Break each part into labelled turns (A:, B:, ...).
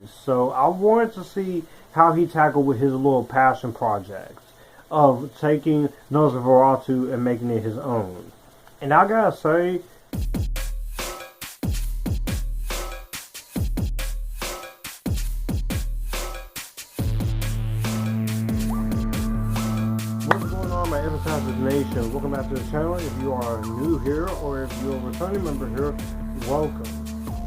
A: So I wanted to see how he tackled with his little passion projects of taking Nosferatu and making it his own. And I gotta say, what's going on, my Epictastic Nation? Welcome back to the channel. If you are new here or if you're a returning member here, welcome.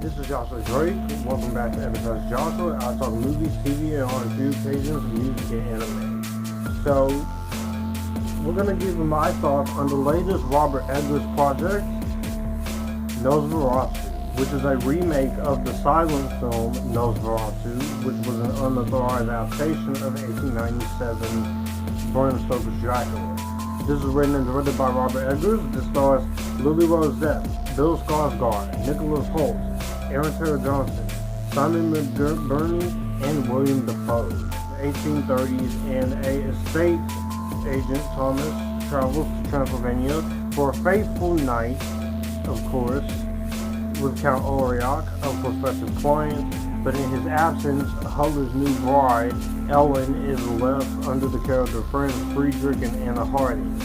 A: This is Joshua Drake. Welcome back to Epictastic Joshua. I talk movies, TV, and on a few occasions, music and anime. So, we're going to give you my thoughts on the latest Robert Eggers project, Nosferatu, which is a remake of the silent film Nosferatu, which was an unauthorized adaptation of 1897 Bram Stoker's Dracula. This is written and directed by Robert Eggers. This stars Lily Rose Depp, Bill Skarsgård, Nicholas Hoult, Aaron Taylor Johnson, Simon McBurney, and William Dafoe. The 1830s, and a estate agent, Thomas, travels to Transylvania for a fateful night, of course, with Count Orlok, a prospective client, but in his absence, Huller's new bride, Ellen, is left under the care of their friends Friedrich and Anna Harding.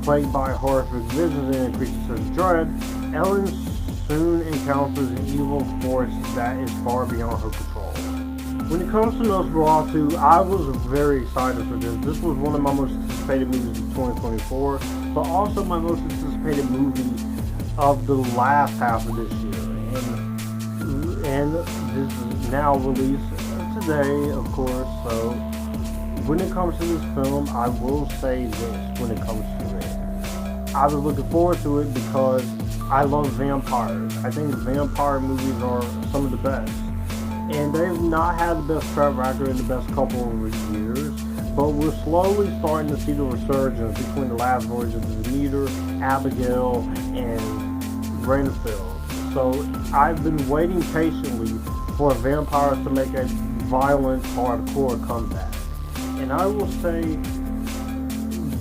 A: Plagued by horrific visions and increases his dread, Ellen soon encounters an evil force that is far beyond her control. When it comes to Nosferatu, I was very excited for this. This was one of my most anticipated movies of 2024, but also my most anticipated movie of the last half of this year. And this is now released today, of course, so when it comes to this film, I will say this when it comes to it. I was looking forward to it because I love vampires. I think vampire movies are some of the best. And they've not had the best track record in the best couple of years, but we're slowly starting to see the resurgence between the last voyage of Demeter, Abigail, and Renfield. So I've been waiting patiently for vampires to make a violent, hardcore comeback. And I will say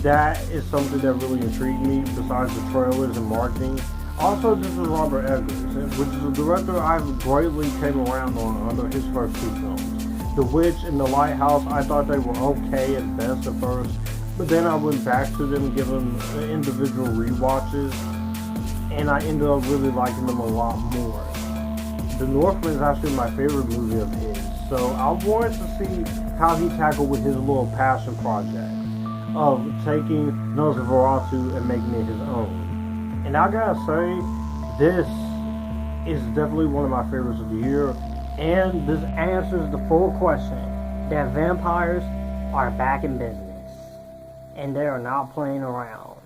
A: that is something that really intrigued me besides the trailers and marketing. Also, this is Robert Eggers, which is a director I greatly came around on under his first two films. The Witch and The Lighthouse, I thought they were okay at best at first, but then I went back to them and gave them individual rewatches, and I ended up really liking them a lot more. The Northman is actually my favorite movie of his, so I wanted to see how he tackled with his little passion project of taking Nosferatu and making it his own. And I gotta say, this is definitely one of my favorites of the year, and this answers the full question that vampires are back in business, and they are not playing around.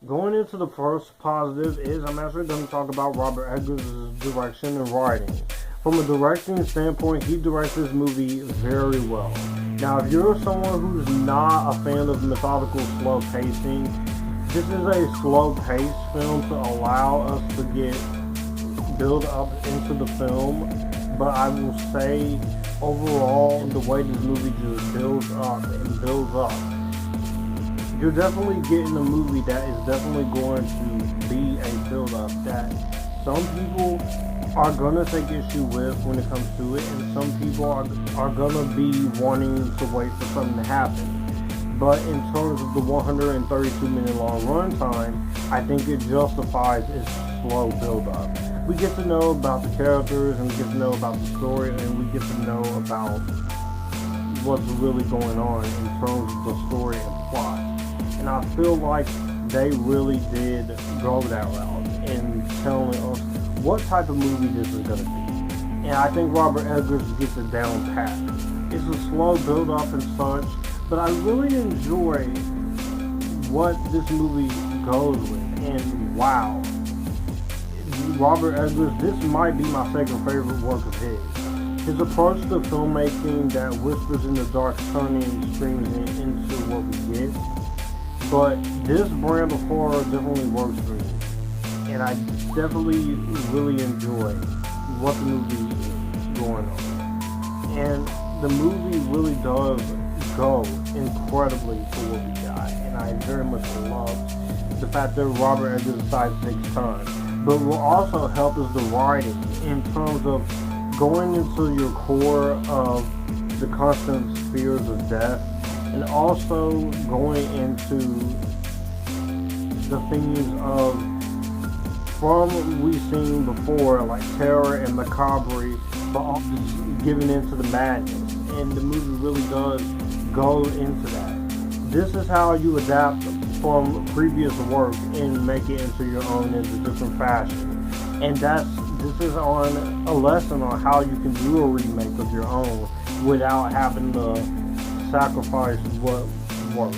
A: Going into the first positive is I'm actually going to talk about Robert Eggers' direction and writing. From a directing standpoint, he directs this movie very well. Now, if you're someone who's not a fan of methodical, slow pacing, this is a slow-paced film to allow us to get build up into the film, but I will say overall, the way this movie just builds up and builds up, you're definitely getting a movie that is definitely going to be a build-up that some people are gonna take issue with when it comes to it, and some people are gonna be wanting to wait for something to happen. But in terms of the 132-minute long runtime, I think it justifies its slow build-up. We get to know about the characters, and we get to know about the story, and we get to know about what's really going on in terms of the story and plot. And I feel like they really did go that route in telling us what type of movie this is going to be. And I think Robert Eggers gets it down pat. It's a slow build-up and such, but I really enjoy what this movie goes with. And wow, Robert Eggers, this might be my second favorite work of his. His approach to filmmaking that whispers in the dark, turning and screams into what we get. But this brand of horror definitely works for me. And I definitely really enjoy what the movie is going on. And the movie really does go incredibly for what we got, and I very much love the fact that Robert Eggers decided to take time. But what also helped is the writing in terms of going into your core of the constant fears of death, and also going into the themes of, from we've seen before, like terror and macabre, but also just giving into the madness. And the movie really does go into that. This is how you adapt from previous work and make it into your own in a different fashion. And this is on a lesson on how you can do a remake of your own without having to sacrifice what works.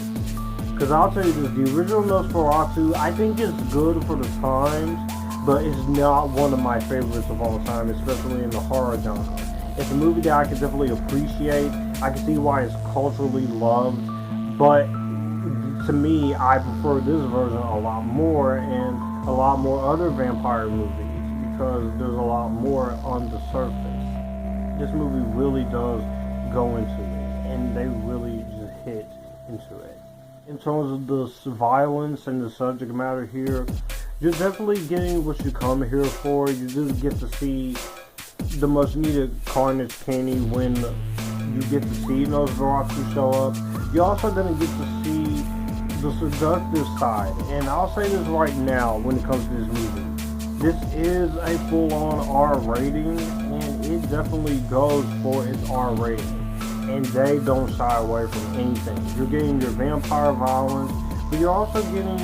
A: Because I'll tell you this, the original Nosferatu, I think it's good for the times, but it's not one of my favorites of all time, especially in the horror genre. It's a movie that I can definitely appreciate. I can see why it's culturally loved, but to me, I prefer this version a lot more, and a lot more other vampire movies, because there's a lot more on the surface. This movie really does go into it, and they really just hit into it. In terms of the violence and the subject matter here, you're definitely getting what you come here for. You do get to see the much needed carnage candy when you get to see Nosferatu show up. You're also going to get to see the seductive side. And I'll say this right now when it comes to this movie. This is a full-on R rating, and it definitely goes for its R rating. And they don't shy away from anything. You're getting your vampire violence, but you're also getting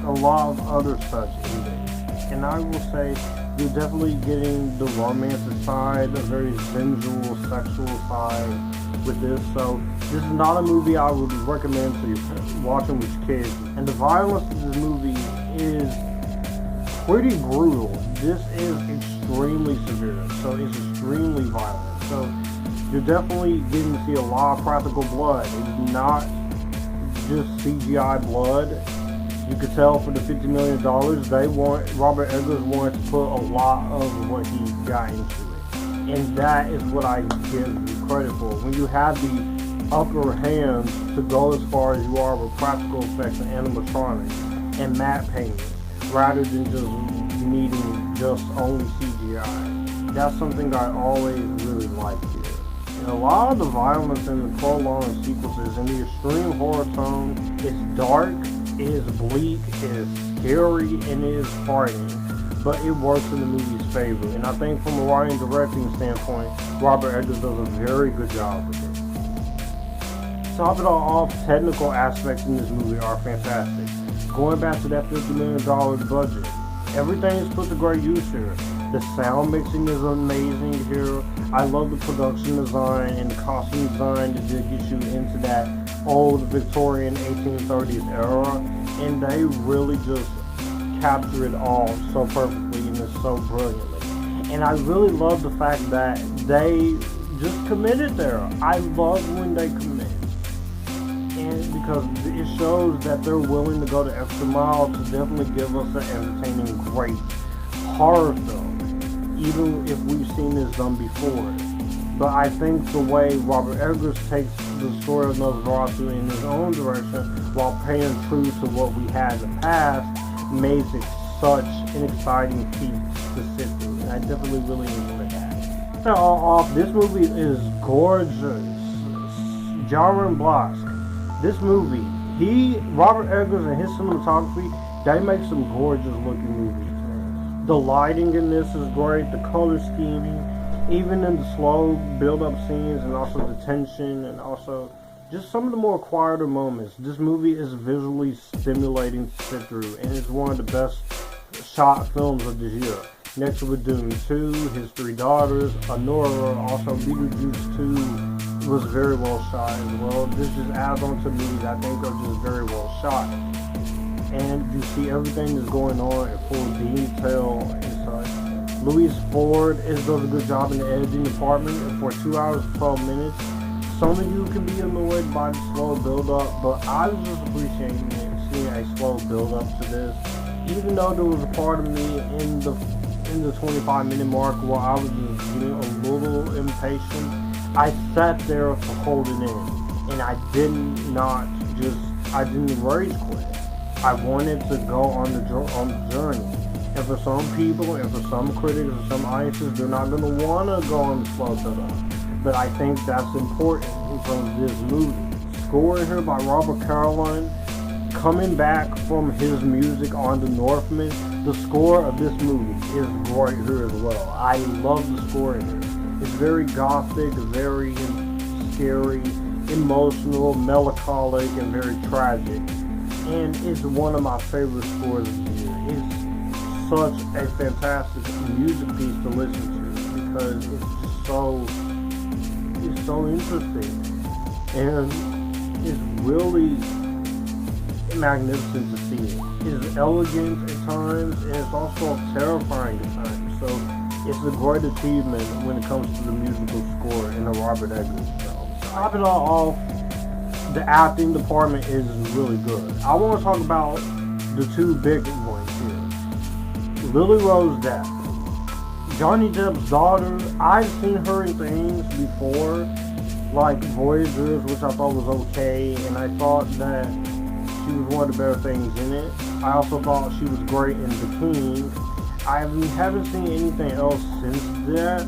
A: a lot of other such in this. And I will say, you're definitely getting the romantic side, a very sensual, sexual side with this. So this is not a movie I would recommend to you watching with your kids. And the violence in this movie is pretty brutal. This is extremely severe, so it's extremely violent. So you're definitely getting to see a lot of practical blood. It's not just CGI blood. You could tell for the $50 million, Robert Eggers wanted to put a lot of what he got into it. And that is what I give you credit for. When you have the upper hand to go as far as you are with practical effects and animatronics and matte paintings, rather than just needing just only CGI. That's something I always really liked here. And a lot of the violence in the prolonged sequences and the extreme horror tone is dark, it is bleak, it is scary, and it is frightening. But it works in the movie's favor. And I think from a writing and directing standpoint, Robert Eggers does a very good job with it. To top it all off, technical aspects in this movie are fantastic. Going back to that $50 million budget, everything is put to great use here. The sound mixing is amazing here. I love the production design and the costume design that get you into that old Victorian 1830s era. And they really just capture it all so perfectly and so brilliantly. And I really love the fact that they just committed there. I love when they commit. And because it shows that they're willing to go the extra mile to definitely give us an entertaining, great horror film, even if we've seen this done before. But I think the way Robert Eggers takes the story of Nosferatu in his own direction while paying true to what we had in the past makes it such an exciting feat to sit through. And I definitely really enjoyed that. To all off, this movie is gorgeous. Jaron Blask. This movie, Robert Eggers and his cinematography, they make some gorgeous looking movies. The lighting in this is great, the color scheming, even in the slow build-up scenes, and also the tension, and also just some of the more quieter moments. This movie is visually stimulating to sit through, and it's one of the best shot films of this year. Next to Dune 2, His Three Daughters, Anora, also Beetlejuice 2, was very well shot as well. This just adds on to movies I think are just very well shot. And you see everything that's going on in full detail and such. Louise Ford does a good job in the editing department, and for 2 hours and 12 minutes, some of you can be annoyed by the slow build-up, but I was just appreciating it, seeing a slow build-up to this. Even though there was a part of me in the 25-minute mark where I was just getting a little impatient, I sat there to hold it in, and I didn't rage quit. I wanted to go on the journey, And for some people, and for some critics, and some audiences, they're not going to want to go on the slow setup. But I think that's important in terms of this movie. Score here by Robert Carolan, coming back from his music on The Northman. The score of this movie is great here as well. I love the score in here. It's very gothic, very scary, emotional, melancholic, and very tragic. And it's one of my favorite scores of the year. It's such a fantastic music piece to listen to because it's just so interesting. And it's really magnificent to see it. It's elegant at times, and it's also terrifying at times. So it's a great achievement when it comes to the musical score in a Robert Eggers film. To top it all off, the acting department is really good. I want to talk about the two big ones here. Lily Rose Depp. Johnny Depp's daughter, I've seen her in things before, like Voyagers, which I thought was okay, and I thought that she was one of the better things in it. I also thought she was great in The King. I haven't seen anything else since that,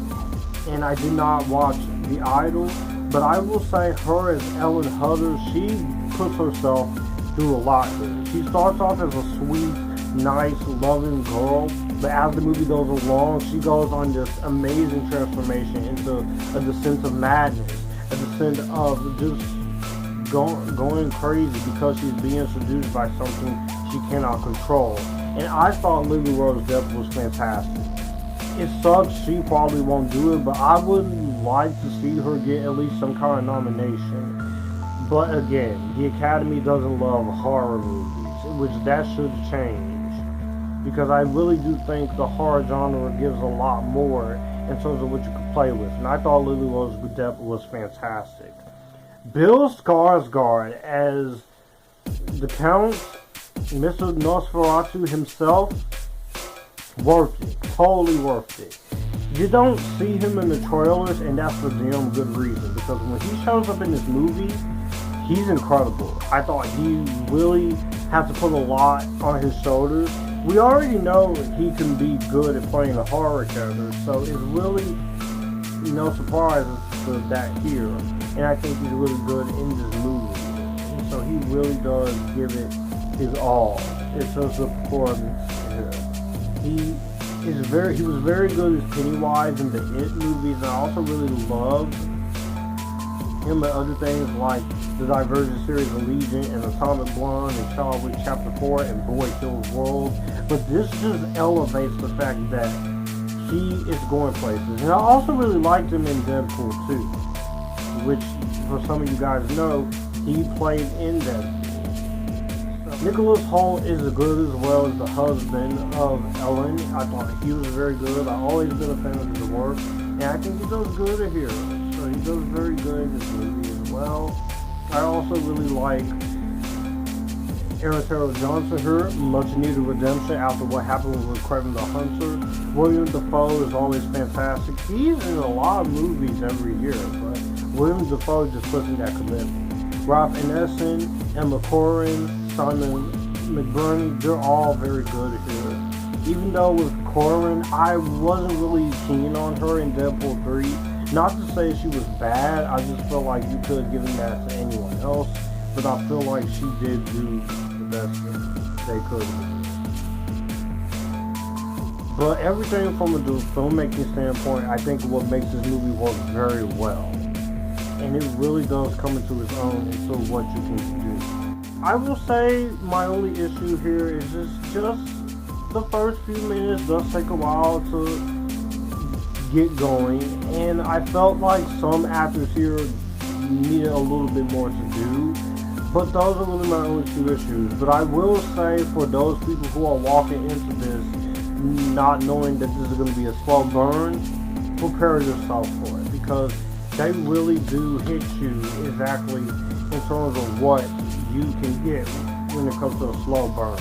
A: and I did not watch The Idol, but I will say her as Ellen Hutter, she puts herself through a lot here. She starts off as a sweet, nice, loving girl, but as the movie goes along, she goes on this amazing transformation into a descent of madness, a descent of just going crazy because she's being seduced by something she cannot control. And I thought Lily Rose Depp was fantastic. It sucks she probably won't do it, but I would like to see her get at least some kind of nomination. But again, the Academy doesn't love horror movies, which that should change. Because I really do think the horror genre gives a lot more in terms of what you can play with. And I thought Lily Rose Depp was fantastic. Bill Skarsgård as the Count, Mr. Nosferatu himself, worth it. Totally worth it. You don't see him in the trailers, and that's for damn good reason. Because when he shows up in this movie, he's incredible. I thought he really had to put a lot on his shoulders. We already know he can be good at playing a horror character, so it's really no surprise for that here. And I think he's really good in this movie. And so he really does give it his all. It's just a performance here. He was very good as Pennywise in the It movies, and I also really loved him in other things like the Divergent series Allegiant and Atomic Blonde and John Wick Chapter 4 and Boy Kills World. But this just elevates the fact that he is going places. And I also really liked him in Deadpool 2, which for some of you guys know, he played in Deadpool. So, Nicholas Hoult is good as well as the husband of Ellen. I thought he was very good. I've always been a fan of his work, and I think he does good here. So he does very good in this movie as well. I also really like Aaron Taylor Johnson here, much needed redemption after what happened with Kraven the Hunter. William Dafoe is always fantastic. He's in a lot of movies every year, but William Dafoe just puts in that commitment. Ralph Ineson, Emma Corrin, Simon McBurney, they're all very good here. Even though with Corrin, I wasn't really keen on her in Deadpool 3. Not to say she was bad, I just felt like you could have given that to anyone else, but I feel like she did do the best they could. But everything from a filmmaking standpoint, I think what makes this movie work very well. And it really does come into its own into what you can do. I will say my only issue here is just the first few minutes does take a while to get going, and I felt like some actors here needed a little bit more to do, but those are really my only two issues. But I will say, for those people who are walking into this not knowing that this is going to be a slow burn, prepare yourself for it, because they really do hit you exactly in terms of what you can get when it comes to a slow burn.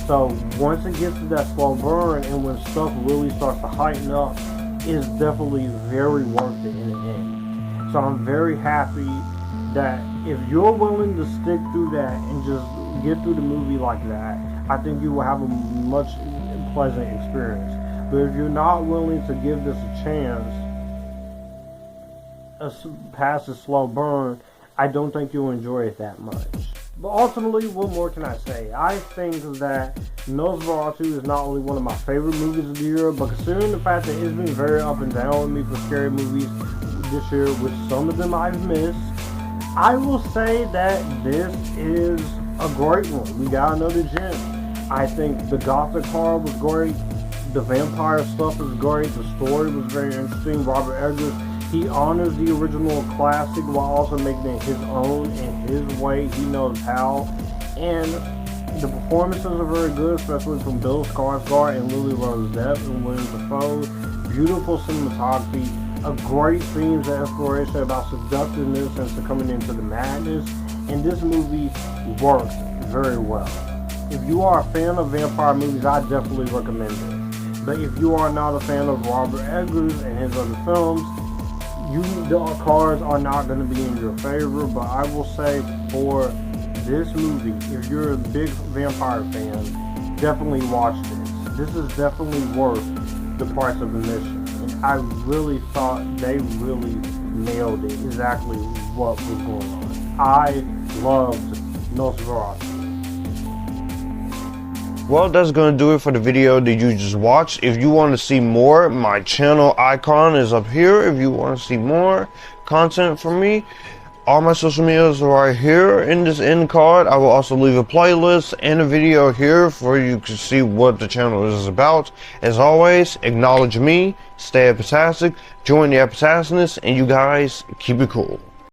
A: So once it gets to that slow burn, and when stuff really starts to heighten up, is definitely very worth it in the end. So I'm very happy that if you're willing to stick through that and just get through the movie like that, I think you will have a much pleasant experience. But if you're not willing to give this a chance, past a slow burn, I don't think you'll enjoy it that much. But ultimately, what more can I say? I think that Nosferatu is not only one of my favorite movies of the year, but considering the fact that it's been very up and down with me for scary movies this year, with some of them I've missed, I will say that this is a great one. We got another gem. I think the Gothic horror was great. The vampire stuff was great. The story was very interesting. Robert Eggers, he honors the original classic while also making it his own in his way. He knows how. And the performances are very good, especially from Bill Skarsgård and Lily Rose Depp and William Dafoe. Beautiful cinematography, a great themes and exploration about seductiveness and succumbing into the madness. And this movie works very well. If you are a fan of vampire movies, I definitely recommend this. But if you are not a fan of Robert Eggers and his other films, the cards are not going to be in your favor. But I will say, for this movie, if you're a big vampire fan, definitely watch this. This is definitely worth the price of admission. And I really thought they really nailed it, exactly what was going on. I loved Nosferatu.
B: Well, that's going to do it for the video that you just watched. If you want to see more, my channel icon is up here. If you want to see more content from me, all my social medias are right here in this end card. I will also leave a playlist and a video here for you to see what the channel is about. As always, acknowledge me, stay Epictastic, join the Epictasticness, and you guys keep it cool.